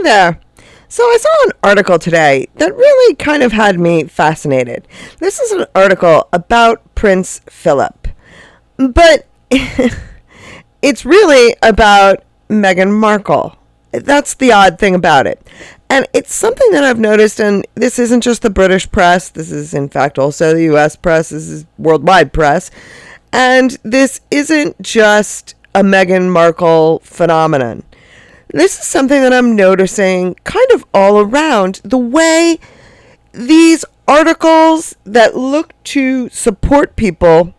there. So I saw an article today that really kind of had me fascinated. This is an article about Prince Philip, but it's really about Meghan Markle. That's the odd thing about it. And it's something that I've noticed, and this isn't just the British press. This is, in fact, also the U.S. press. This is worldwide press. And this isn't just a Meghan Markle phenomenon. This is something that I'm noticing kind of all around. The way these articles that look to support people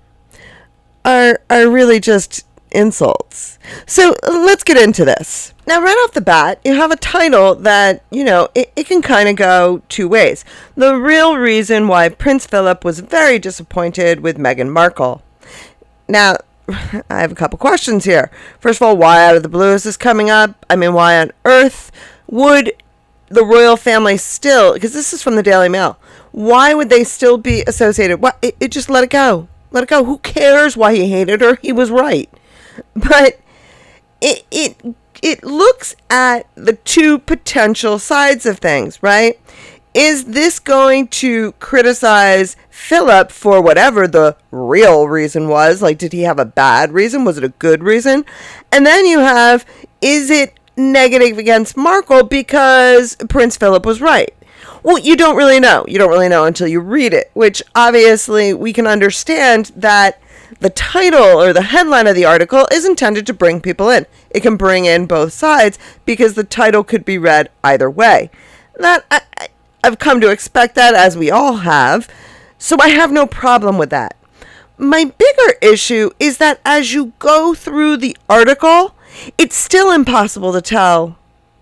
are really just insults. So let's get into this. Now, right off the bat, you have a title that, it can kind of go two ways. The real reason why Prince Philip was very disappointed with Meghan Markle. Now, I have a couple questions here. First of all, why out of the blue is this coming up? I mean, why on earth would the royal family still, because this is from the Daily Mail, why would they still be associated? It just let it go. Let it go. Who cares why he hated her? He was right. But it looks at the two potential sides of things, right? Is this going to criticize Philip for whatever the real reason was? Like, did he have a bad reason? Was it a good reason? And then you have, is it negative against Markle because Prince Philip was right? Well, you don't really know. You don't really know until you read it, which obviously we can understand that the title or the headline of the article is intended to bring people in. It can bring in both sides because the title could be read either way. I've come to expect that, as we all have, so I have no problem with that. My bigger issue is that as you go through the article, it's still impossible to tell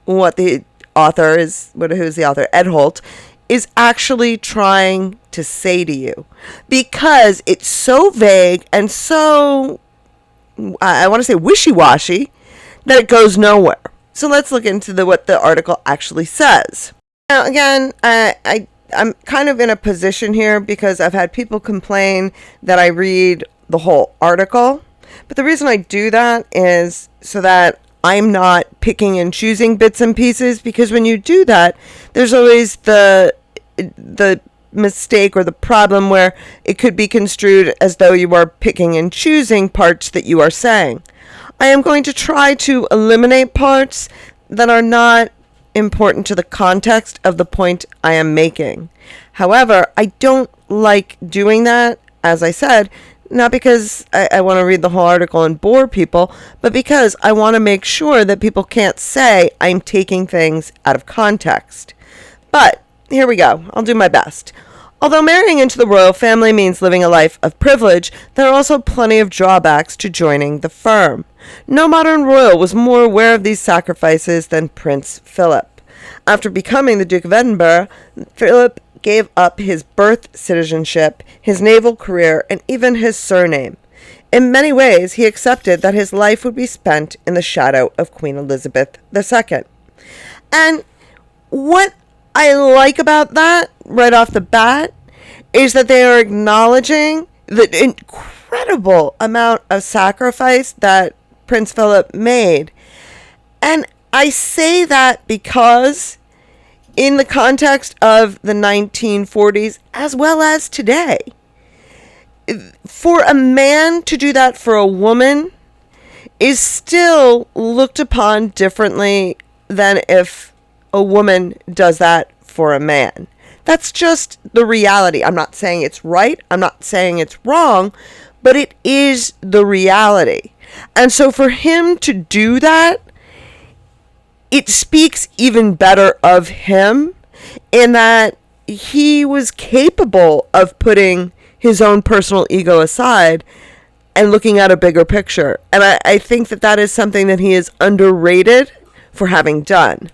what the author is, who's the author, Ed Holt, is actually trying to say to you. Because it's so vague and so, I want to say wishy-washy, that it goes nowhere. So let's look into what the article actually says. Now, again, I'm kind of in a position here because I've had people complain that I read the whole article. But the reason I do that is so that I'm not picking and choosing bits and pieces, because when you do that, there's always the mistake or the problem where it could be construed as though you are picking and choosing parts that you are saying. I am going to try to eliminate parts that are not important to the context of the point I am making. However, I don't like doing that, as I said, not because I want to read the whole article and bore people, but because I want to make sure that people can't say I'm taking things out of context. But here we go. I'll do my best. Although marrying into the royal family means living a life of privilege, there are also plenty of drawbacks to joining the firm. No modern royal was more aware of these sacrifices than Prince Philip. After becoming the Duke of Edinburgh, Philip gave up his birth citizenship, his naval career, and even his surname. In many ways, he accepted that his life would be spent in the shadow of Queen Elizabeth II. And what I like about that, right off the bat, is that they are acknowledging the incredible amount of sacrifice that Prince Philip made. And I say that because in the context of the 1940s as well as today, for a man to do that for a woman is still looked upon differently than if a woman does that for a man. That's just the reality. I'm not saying it's right. I'm not saying it's wrong, but it is the reality. And so for him to do that, it speaks even better of him in that he was capable of putting his own personal ego aside and looking at a bigger picture. And I think that is something that he is underrated for having done.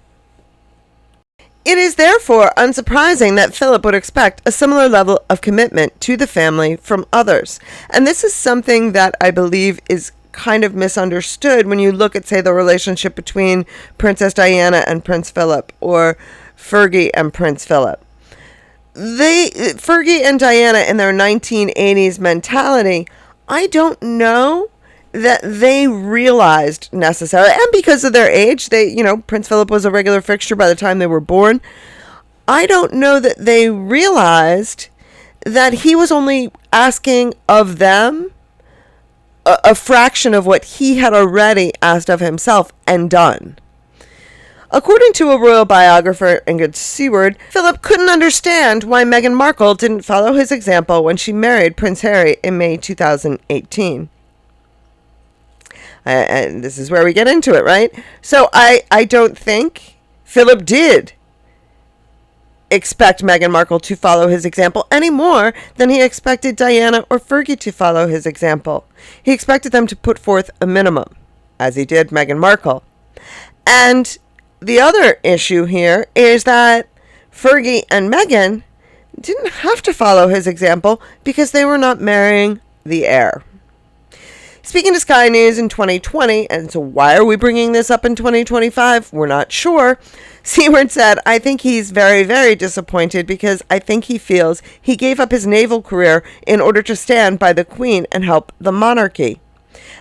It is therefore unsurprising that Philip would expect a similar level of commitment to the family from others. And this is something that I believe is kind of misunderstood when you look at, say, the relationship between Princess Diana and Prince Philip, or Fergie and Prince Philip. Fergie and Diana in their 1980s mentality, I don't know that they realized necessary, and because of their age, Prince Philip was a regular fixture by the time they were born. I don't know that they realized that he was only asking of them a fraction of what he had already asked of himself and done. According to a royal biographer, Ingrid Seward, Philip couldn't understand why Meghan Markle didn't follow his example when she married Prince Harry in May 2018. And this is where we get into it, right? So I don't think Philip did expect Meghan Markle to follow his example any more than he expected Diana or Fergie to follow his example. He expected them to put forth a minimum, as he did Meghan Markle. And the other issue here is that Fergie and Meghan didn't have to follow his example because they were not marrying the heir. Speaking to Sky News in 2020, and so why are we bringing this up in 2025? We're not sure. Seward said, "I think he's very, very disappointed because I think he feels he gave up his naval career in order to stand by the Queen and help the monarchy.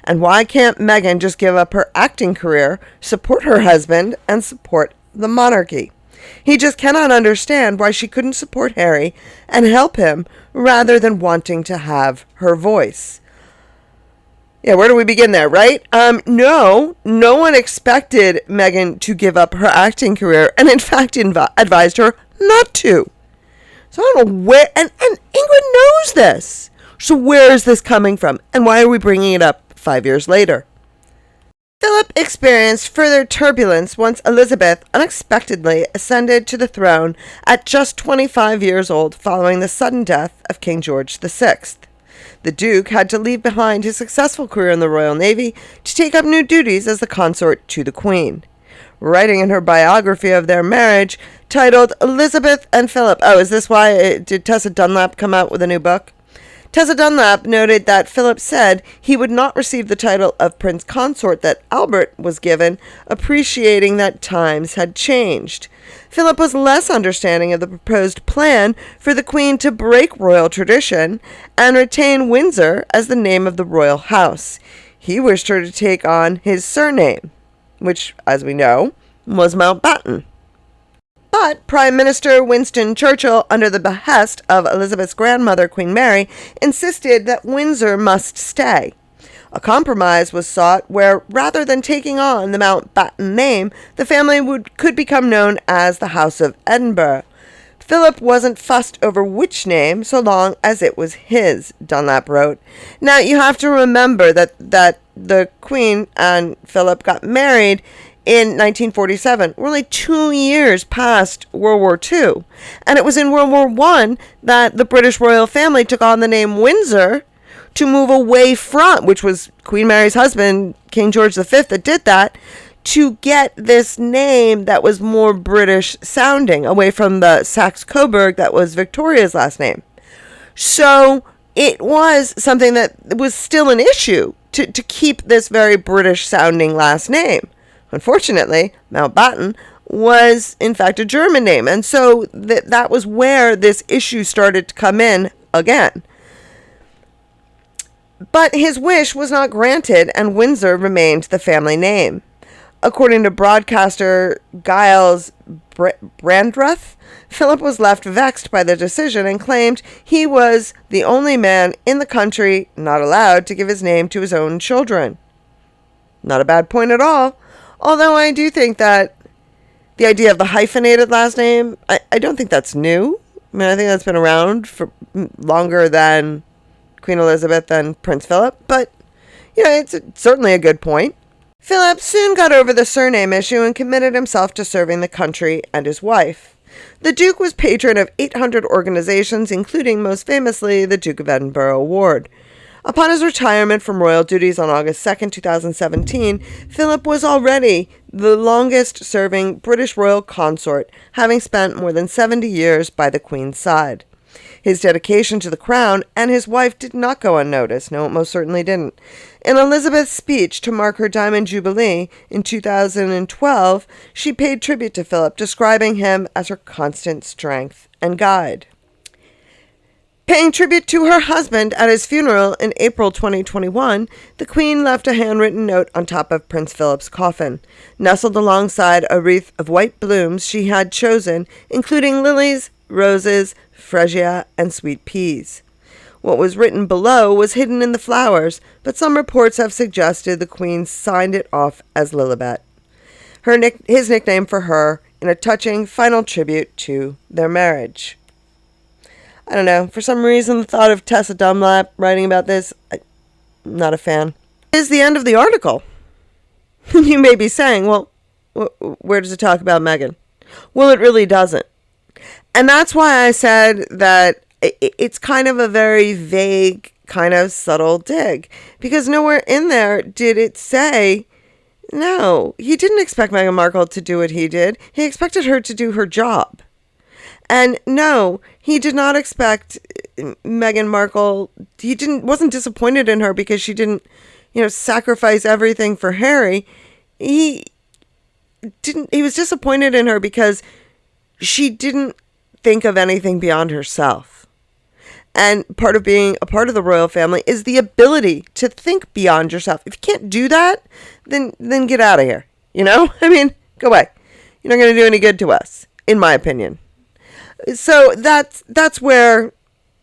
And why can't Meghan just give up her acting career, support her husband, and support the monarchy? He just cannot understand why she couldn't support Harry and help him rather than wanting to have her voice." Yeah, where do we begin there, right? No one expected Meghan to give up her acting career, and in fact advised her not to. So I don't know where, and Ingrid knows this. So where is this coming from, and why are we bringing it up 5 years later? Philip experienced further turbulence once Elizabeth unexpectedly ascended to the throne at just 25 years old following the sudden death of King George VI. The Duke had to leave behind his successful career in the Royal Navy to take up new duties as the consort to the Queen. Writing in her biography of their marriage, titled Elizabeth and Philip. Oh, is this why did Tessa Dunlap come out with a new book? Tessa Dunlap noted that Philip said he would not receive the title of Prince Consort that Albert was given, appreciating that times had changed. Philip was less understanding of the proposed plan for the Queen to break royal tradition and retain Windsor as the name of the royal house. He wished her to take on his surname, which, as we know, was Mountbatten. But Prime Minister Winston Churchill, under the behest of Elizabeth's grandmother, Queen Mary, insisted that Windsor must stay. A compromise was sought where, rather than taking on the Mountbatten name, the family could become known as the House of Edinburgh. Philip wasn't fussed over which name, so long as it was his, Dunlap wrote. Now, you have to remember that the Queen and Philip got married in 1947. We're only 2 years past World War II. And it was in World War I that the British royal family took on the name Windsor to move away from, which was Queen Mary's husband, King George V, that did that, to get this name that was more British sounding, away from the Saxe-Coburg that was Victoria's last name. So it was something that was still an issue to keep this very British sounding last name. Unfortunately, Mountbatten was in fact a German name, and so that was where this issue started to come in again. But his wish was not granted, and Windsor remained the family name. According to broadcaster Giles Brandreth, Philip was left vexed by the decision and claimed he was the only man in the country not allowed to give his name to his own children. Not a bad point at all, although I do think that the idea of the hyphenated last name, I don't think that's new. I mean, I think that's been around for longer than Queen Elizabeth and Prince Philip, but, it's certainly a good point. Philip soon got over the surname issue and committed himself to serving the country and his wife. The Duke was patron of 800 organizations, including, most famously, the Duke of Edinburgh Award. Upon his retirement from royal duties on August 2, 2017, Philip was already the longest-serving British royal consort, having spent more than 70 years by the Queen's side. His dedication to the crown and his wife did not go unnoticed. No, it most certainly didn't. In Elizabeth's speech to mark her Diamond Jubilee in 2012, she paid tribute to Philip, describing him as her constant strength and guide. Paying tribute to her husband at his funeral in April 2021, the Queen left a handwritten note on top of Prince Philip's coffin, nestled alongside a wreath of white blooms she had chosen, including lilies, roses, freesia, and sweet peas. What was written below was hidden in the flowers, but some reports have suggested the Queen signed it off as Lilibet, his nickname for her, in a touching final tribute to their marriage. I don't know. For some reason, the thought of Tessa Dunlap writing about this, I'm not a fan. Is the end of the article. You may be saying, well, where does it talk about Meghan? Well, it really doesn't. And that's why I said that it's kind of a very vague, kind of subtle dig. Because nowhere in there did it say, no, he didn't expect Meghan Markle to do what he did. He expected her to do her job. And no, he did not expect Meghan Markle. He wasn't disappointed in her because she didn't, sacrifice everything for Harry. He was disappointed in her because she didn't think of anything beyond herself. And part of being a part of the royal family is the ability to think beyond yourself. If you can't do that, then get out of here. I mean, go away. You're not going to do any good to us, in my opinion. So that's where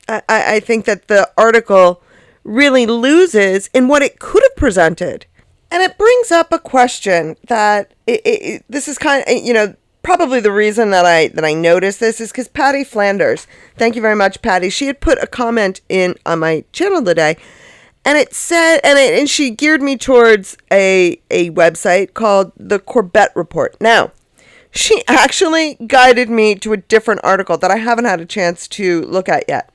I think that the article really loses in what it could have presented. And it brings up a question that this is kind of, probably the reason that I noticed this is because Patty Flanders, thank you very much, Patty, she had put a comment in on my channel today, and it said, and she geared me towards a website called the Corbett Report. Now, she actually guided me to a different article that I haven't had a chance to look at yet.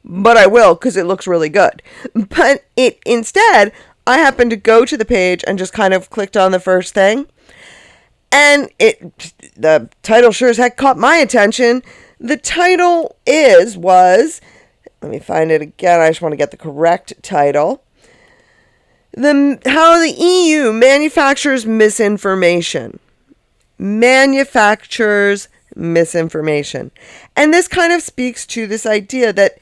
But I will, because it looks really good. But instead, I happened to go to the page and just kind of clicked on the first thing. And the title sure as heck caught my attention. The title was, let me find it again. I just want to get the correct title. How the EU manufactures misinformation. Manufactures misinformation. And this kind of speaks to this idea that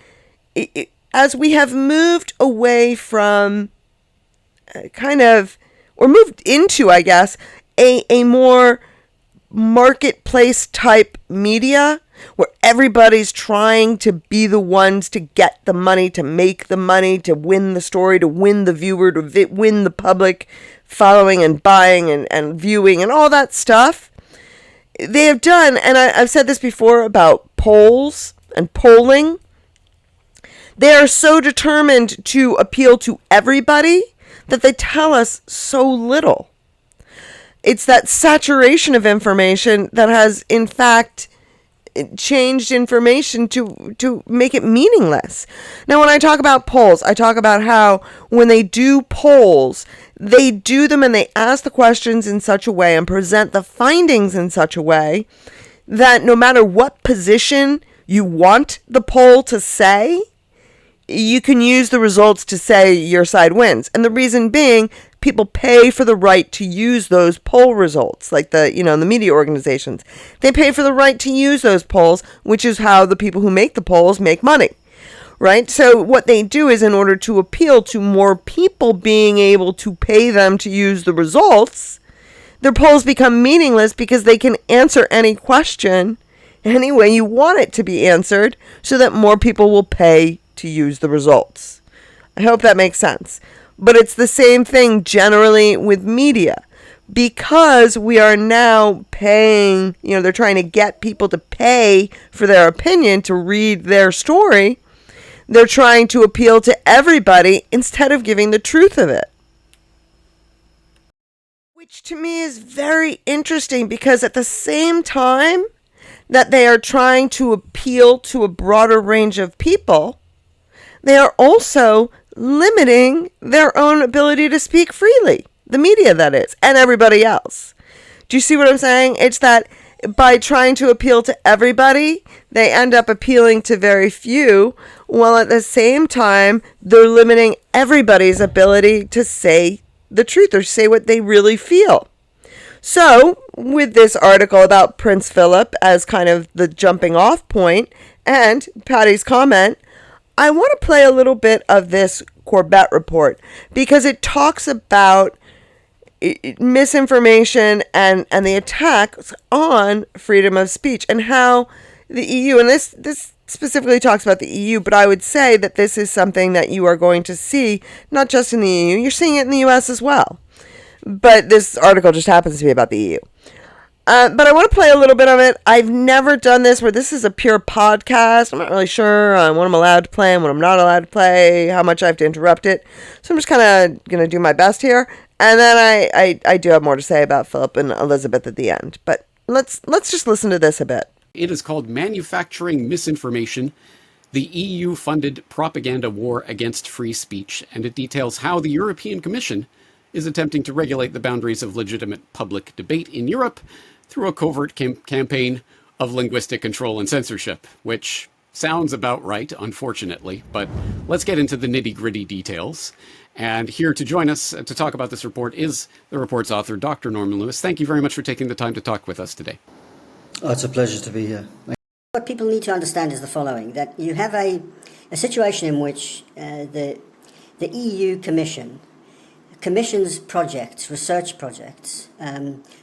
as we have moved away from moved into, I guess, a more marketplace type media where everybody's trying to be the ones to get the money, to make the money, to win the story, to win the viewer, to win the public following and buying and viewing and all that stuff. They have done, and I've said this before about polls and polling, they are so determined to appeal to everybody that they tell us so little. It's that saturation of information that has, in fact, changed information to make it meaningless. Now, when I talk about polls, I talk about how when they do polls, they do them and they ask the questions in such a way and present the findings in such a way that no matter what position you want the poll to say, you can use the results to say your side wins. And the reason being, people pay for the right to use those poll results, like the media organizations. They pay for the right to use those polls, which is how the people who make the polls make money, right? So what they do is, in order to appeal to more people being able to pay them to use the results, their polls become meaningless because they can answer any question any way you want it to be answered so that more people will pay to use the results. I hope that makes sense. But it's the same thing generally with media. Because we are now paying, they're trying to get people to pay for their opinion to read their story. They're trying to appeal to everybody instead of giving the truth of it. Which to me is very interesting because at the same time that they are trying to appeal to a broader range of people, they are also limiting their own ability to speak freely. The media, that is, and everybody else. Do you see what I'm saying? It's that by trying to appeal to everybody, they end up appealing to very few, while at the same time, they're limiting everybody's ability to say the truth or say what they really feel. So, with this article about Prince Philip as kind of the jumping off point, and Patty's comment, I want to play a little bit of this Corbett report because it talks about misinformation and the attacks on freedom of speech and how the EU, and this specifically talks about the EU, but I would say that this is something that you are going to see not just in the EU, you're seeing it in the US as well. But this article just happens to be about the EU. But I want to play a little bit of it. I've never done this where this is a pure podcast. I'm not really sure what I'm allowed to play and what I'm not allowed to play, how much I have to interrupt it. So I'm just kind of going to do my best here. And then I do have more to say about Philip and Elizabeth at the end. But let's just listen to this a bit. It is called Manufacturing Misinformation, the EU-funded propaganda war against free speech, and it details how the European Commission is attempting to regulate the boundaries of legitimate public debate in Europe through a covert campaign of linguistic control and censorship, which sounds about right, unfortunately, but let's get into the nitty-gritty details. And here to join us to talk about this report is the report's author, Dr. Norman Lewis. Thank you very much for taking the time to talk with us today. Oh, it's a pleasure to be here. What people need to understand is the following, that you have a situation in which the EU Commission commissions projects, research projects,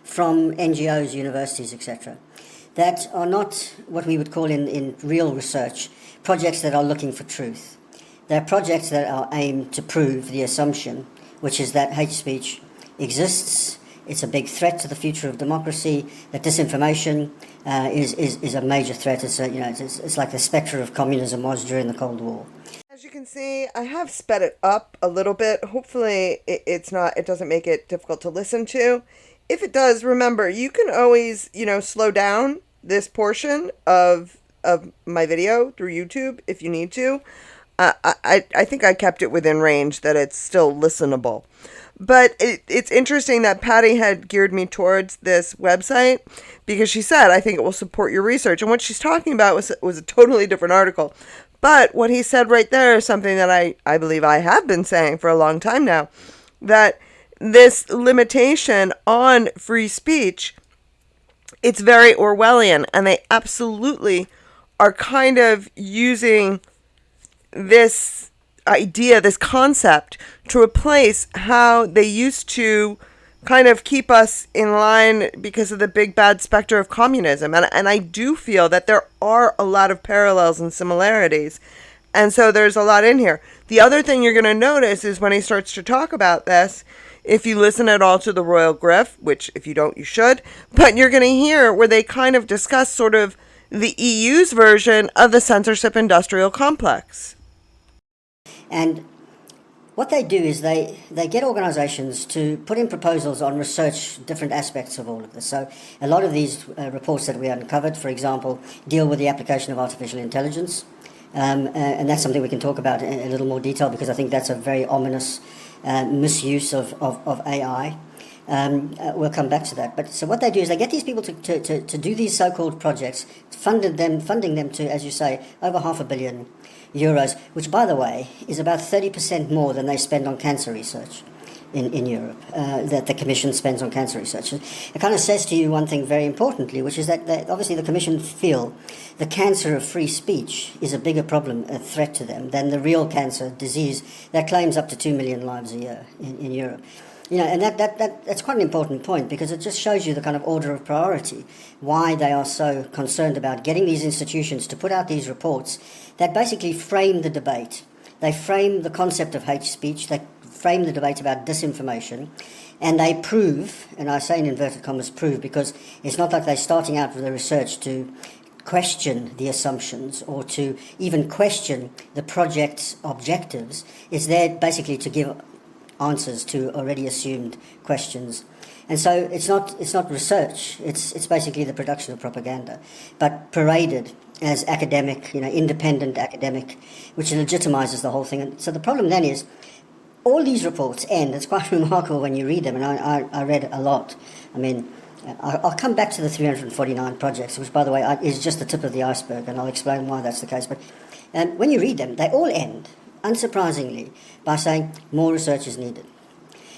from NGOs, universities, etc., that are not what we would call in real research projects that are looking for truth. They're projects that are aimed to prove the assumption, which is that hate speech exists, it's a big threat to the future of democracy, that disinformation is a major threat. It's like the spectre of communism was during the Cold War. As you can see, I have sped it up a little bit. Hopefully it doesn't make it difficult to listen to. If it does, remember, you can always, slow down this portion of my video through YouTube if you need to. I think I kept it within range that it's still listenable. But it's interesting that Patty had geared me towards this website because she said, I think it will support your research. And what she's talking about was a totally different article. But what he said right there is something that I believe I have been saying for a long time now, that this limitation on free speech, it's very Orwellian, and they absolutely are kind of using this idea, this concept, to replace how they used to kind of keep us in line because of the big bad specter of communism. And I do feel that there are a lot of parallels and similarities. And so there's a lot in here. The other thing you're going to notice is when he starts to talk about this, if you listen at all to the Royal Griff, which if you don't, you should, but you're going to hear where they kind of discuss sort of the EU's version of the censorship industrial complex. And what they do is they get organisations to put in proposals on research different aspects of all of this. So a lot of these reports that we uncovered, for example, deal with the application of artificial intelligence. And that's something we can talk about in a little more detail because I think that's a very ominous misuse of AI. We'll come back to that. But so what they do is they get these people to do these so-called projects, funding them to, as you say, over €500 million, which, by the way, is about 30% more than they spend on cancer research in Europe, that the Commission spends on cancer research. It kind of says to you one thing very importantly, which is that obviously the Commission feel the cancer of free speech is a bigger problem, a threat to them, than the real cancer disease that claims up to 2 million lives a year in Europe. And that's quite an important point because it just shows you the kind of order of priority, why they are so concerned about getting these institutions to put out these reports that basically frame the debate. They frame the concept of hate speech, they frame the debate about disinformation, and they prove, and I say in inverted commas prove, because it's not like they're starting out with the research to question the assumptions or to even question the project's objectives. It's there basically to give answers to already assumed questions. And so it's not research, it's basically the production of propaganda, but paraded as academic, independent academic, which legitimizes the whole thing. And so the problem then is all these reports end, it's quite remarkable when you read them, and I read a lot. I mean, I'll come back to the 349 projects, which, by the way, is just the tip of the iceberg, and I'll explain why that's the case. But when you read them, they all end, unsurprisingly, by saying more research is needed.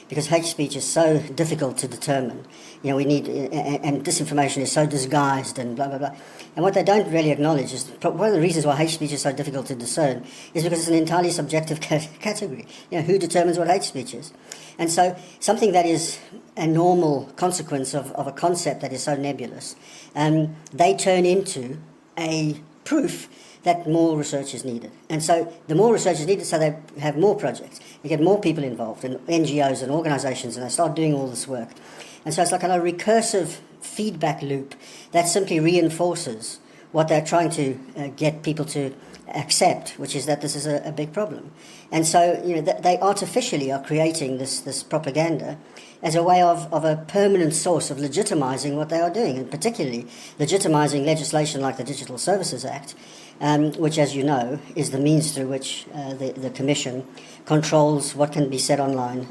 because hate speech is so difficult to determine. You know, we need, and disinformation is so disguised and blah, blah, blah. And what they don't really acknowledge is one of the reasons why hate speech is so difficult to discern is because it's an entirely subjective category. You know, who determines what hate speech is? And so something that is a normal consequence of a concept that is so nebulous, they turn into a proof that more research is needed. And so the more research is needed, so they have more projects. You get more people involved, and NGOs and organisations, and they start doing all this work. And so it's like a recursive feedback loop that simply reinforces what they're trying to get people to accept, which is that this is a big problem. And so, you know, they artificially are creating this propaganda as a way of a permanent source of legitimising what they are doing, and particularly legitimising legislation like the Digital Services Act, which, as you know, is the means through which the Commission controls what can be said online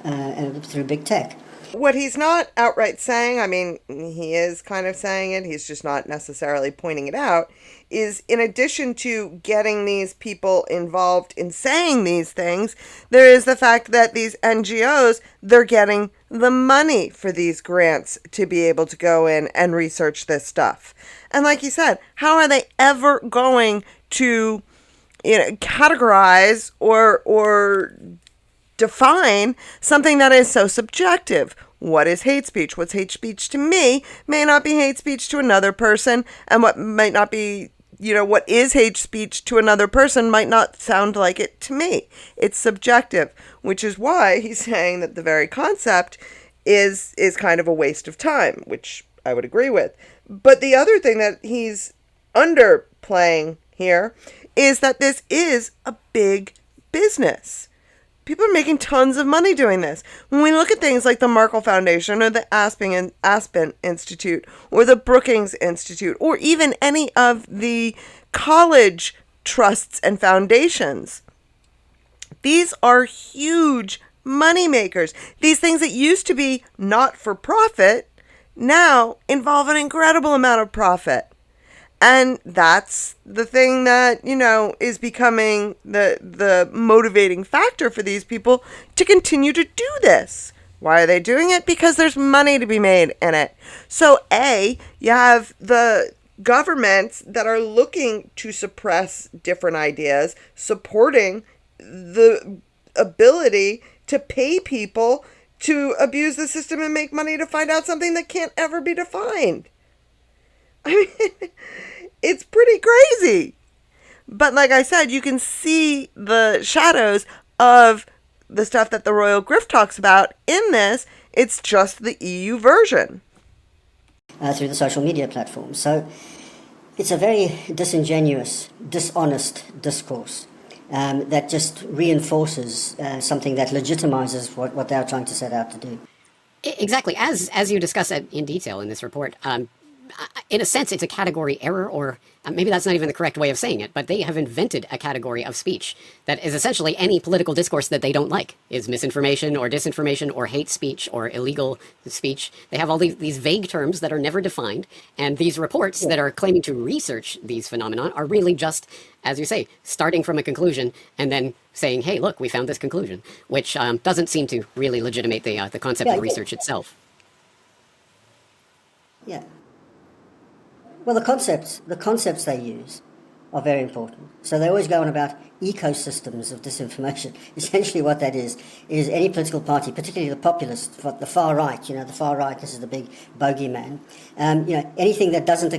through big tech. What he's not outright saying, I mean, he is kind of saying it, he's just not necessarily pointing it out, is in addition to getting these people involved in saying these things, there is the fact that these NGOs, they're getting the money for these grants to be able to go in and research this stuff. And like you said, how are they ever going to, you know, categorize or define something that is so subjective? What is hate speech? What's hate speech to me may not be hate speech to another person, and what might not be, you know, what is hate speech to another person might not sound like it to me. It's subjective, which is why he's saying that the very concept is kind of a waste of time, which I would agree with. But the other thing that he's underplaying here is that this is a big business. People are making tons of money doing this. When we look at things like the Markle Foundation or the Aspen Institute or the Brookings Institute or even any of the college trusts and foundations, these are huge money makers. These things that used to be not for profit now involve an incredible amount of profit. And that's the thing that, you know, is becoming the motivating factor for these people to continue to do this. Why are they doing it? Because there's money to be made in it. So you have the governments that are looking to suppress different ideas, supporting the ability to pay people to abuse the system and make money to find out something that can't ever be defined. I mean, it's pretty crazy. But like I said, you can see the shadows of the stuff that the Royal Grift talks about in this. It's just the EU version. Through the social media platforms. So it's a very disingenuous, dishonest discourse that just reinforces something that legitimizes what they're trying to set out to do. Exactly. As you discuss it in detail in this report, in a sense, it's a category error, or maybe that's not even the correct way of saying it, but they have invented a category of speech that is essentially any political discourse that they don't like, is misinformation or disinformation or hate speech or illegal speech. They have all these vague terms that are never defined, and these reports that are claiming to research these phenomena are really just, as you say, starting from a conclusion and then saying, hey, look, we found this conclusion, which doesn't seem to really legitimate the concept of research itself. Yeah. Well, the concepts they use are very important. So they always go on about ecosystems of disinformation. Essentially what that is any political party, particularly the populist, the far right, the far right, this is the big bogeyman, anything that doesn't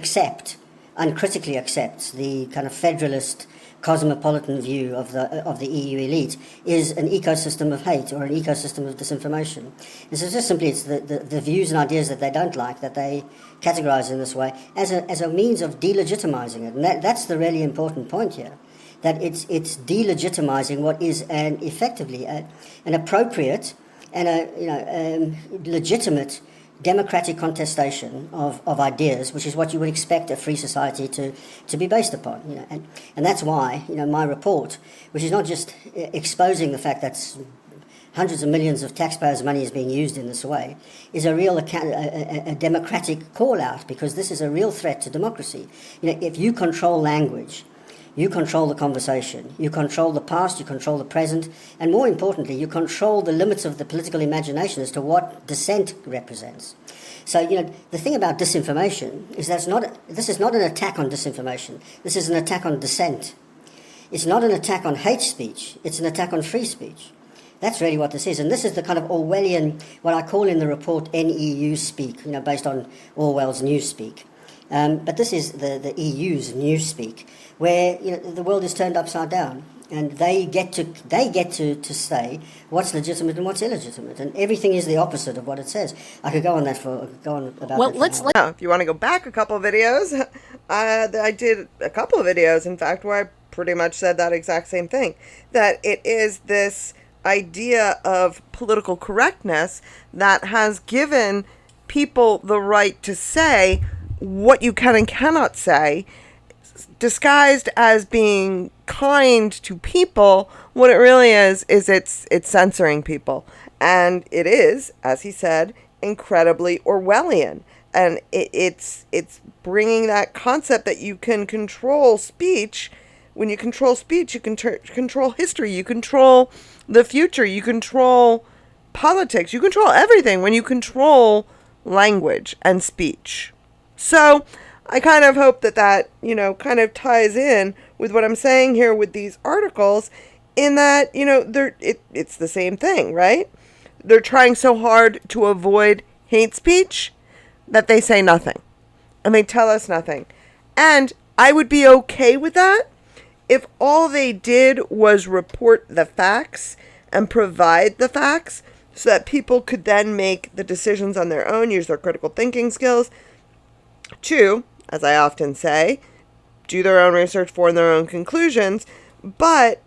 uncritically accepts the kind of federalist, cosmopolitan view of the EU elite is an ecosystem of hate or an ecosystem of disinformation. And so just simply it's the views and ideas that they don't like that they categorize in this way as a means of delegitimizing it. And that's the really important point here, that it's delegitimizing what is effectively an appropriate and a legitimate democratic contestation of ideas, which is what you would expect a free society to be based upon. And that's why my report, which is not just exposing the fact that hundreds of millions of taxpayers' money is being used in this way, is a real a democratic call out, because this is a real threat to democracy. If you control language, you control the conversation. You control the past, you control the present, and more importantly, you control the limits of the political imagination as to what dissent represents. So, the thing about disinformation is that this is not an attack on disinformation. This is an attack on dissent. It's not an attack on hate speech. It's an attack on free speech. That's really what this is. And this is the kind of Orwellian, what I call in the report, NEU speak, based on Orwell's Newspeak. But this is the EU's Newspeak, where the world is turned upside down, and they get to say what's legitimate and what's illegitimate, and everything is the opposite of what it says. I could go on about that. Now, if you want to go back a couple of videos, I did a couple of videos, in fact, where I pretty much said that exact same thing, that it is this idea of political correctness that has given people the right to say what you can and cannot say, disguised as being kind to people. What it really is it's censoring people. And it is, as he said, incredibly Orwellian. And it's bringing that concept that you can control speech. When you control speech, you can control history, you control the future, you control politics, you control everything when you control language and speech. So I kind of hope that kind of ties in with what I'm saying here with these articles, in that, it's the same thing, right? They're trying so hard to avoid hate speech that they say nothing. And they tell us nothing. And I would be okay with that if all they did was report the facts and provide the facts so that people could then make the decisions on their own, use their critical thinking skills to, as I often say, do their own research, form their own conclusions. But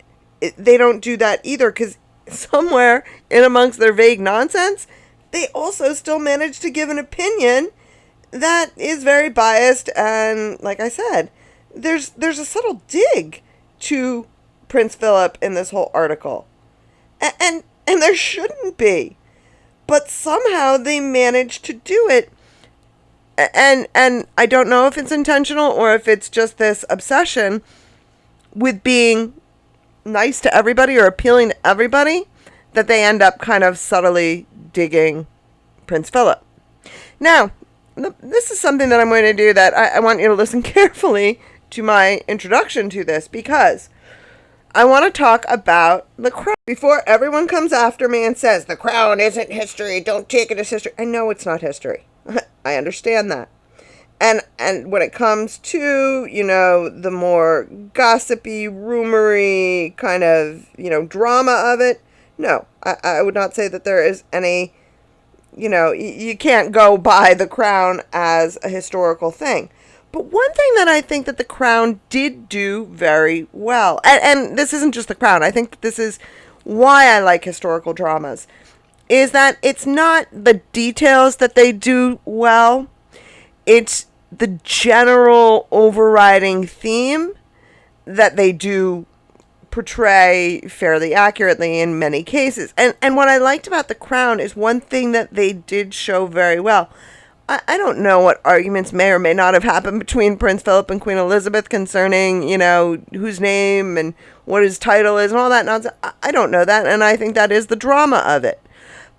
they don't do that either, because somewhere in amongst their vague nonsense, they also still manage to give an opinion that is very biased. And like I said, there's a subtle dig to Prince Philip in this whole article. And there shouldn't be. But somehow they managed to do it. And I don't know if it's intentional or if it's just this obsession with being nice to everybody or appealing to everybody, that they end up kind of subtly digging Prince Philip. Now, this is something that I'm going to do, that I want you to listen carefully to my introduction to this, because I want to talk about the crown before everyone comes after me and says the crown isn't history, don't take it as history. I know it's not history. I understand that. And when it comes to, the more gossipy, rumory kind of, drama of it, no, I would not say that there is any, you can't go by the crown as a historical thing. But one thing that I think that the crown did do very well, and this isn't just the crown, I think that this is why I like historical dramas, is that it's not the details that they do well, it's the general overriding theme that they do portray fairly accurately in many cases. And what I liked about The Crown is one thing that they did show very well. I don't know what arguments may or may not have happened between Prince Philip and Queen Elizabeth concerning, whose name and what his title is and all that nonsense. I don't know that, and I think that is the drama of it.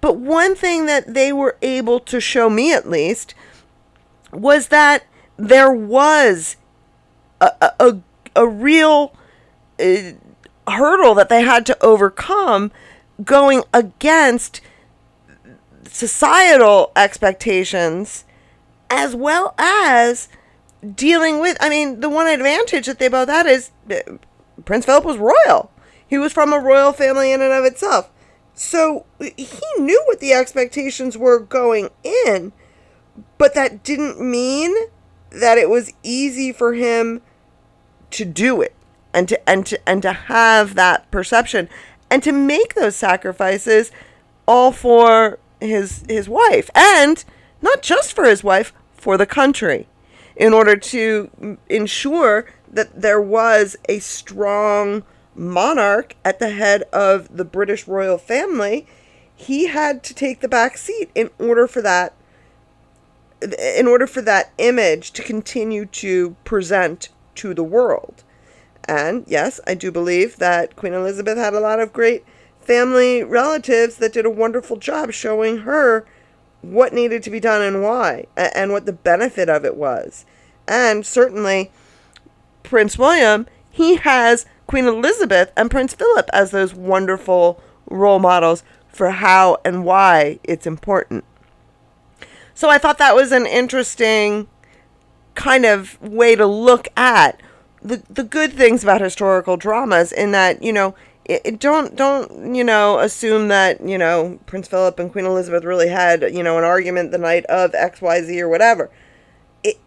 But one thing that they were able to show me, at least, was that there was a real hurdle that they had to overcome going against societal expectations, as well as dealing with, the one advantage that they both had is Prince Philip was royal. He was from a royal family in and of itself. So he knew what the expectations were going in, but that didn't mean that it was easy for him to do it and to have that perception and to make those sacrifices all for his wife, and not just for his wife, for the country, in order to ensure that there was a strong monarch at the head of the British royal family. He had to take the back seat in order for that image to continue to present to the world. And yes, I do believe that Queen Elizabeth had a lot of great family relatives that did a wonderful job showing her what needed to be done and why, and what the benefit of it was. And certainly, Prince William, he has Queen Elizabeth and Prince Philip as those wonderful role models for how and why it's important. So I thought that was an interesting kind of way to look at the good things about historical dramas, in that, don't assume that, Prince Philip and Queen Elizabeth really had, an argument the night of XYZ or whatever.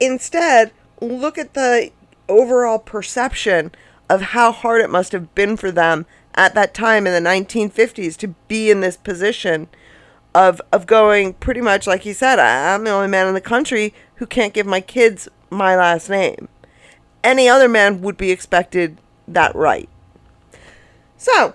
Instead, look at the overall perception of how hard it must have been for them at that time in the 1950s to be in this position of going pretty much like he said, I'm the only man in the country who can't give my kids my last name. Any other man would be expected that right. So,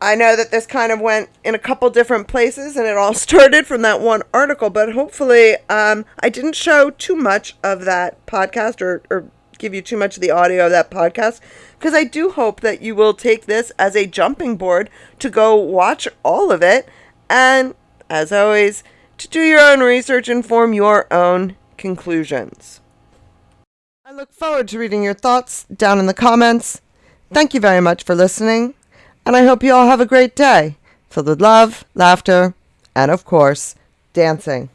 I know that this kind of went in a couple different places, and it all started from that one article, but hopefully I didn't show too much of that podcast or give you too much of the audio of that podcast, because I do hope that you will take this as a jumping board to go watch all of it, and as always, to do your own research and form your own conclusions. I look forward to reading your thoughts down in the comments. Thank you very much for listening, and I hope you all have a great day, filled with love, laughter, and of course, dancing.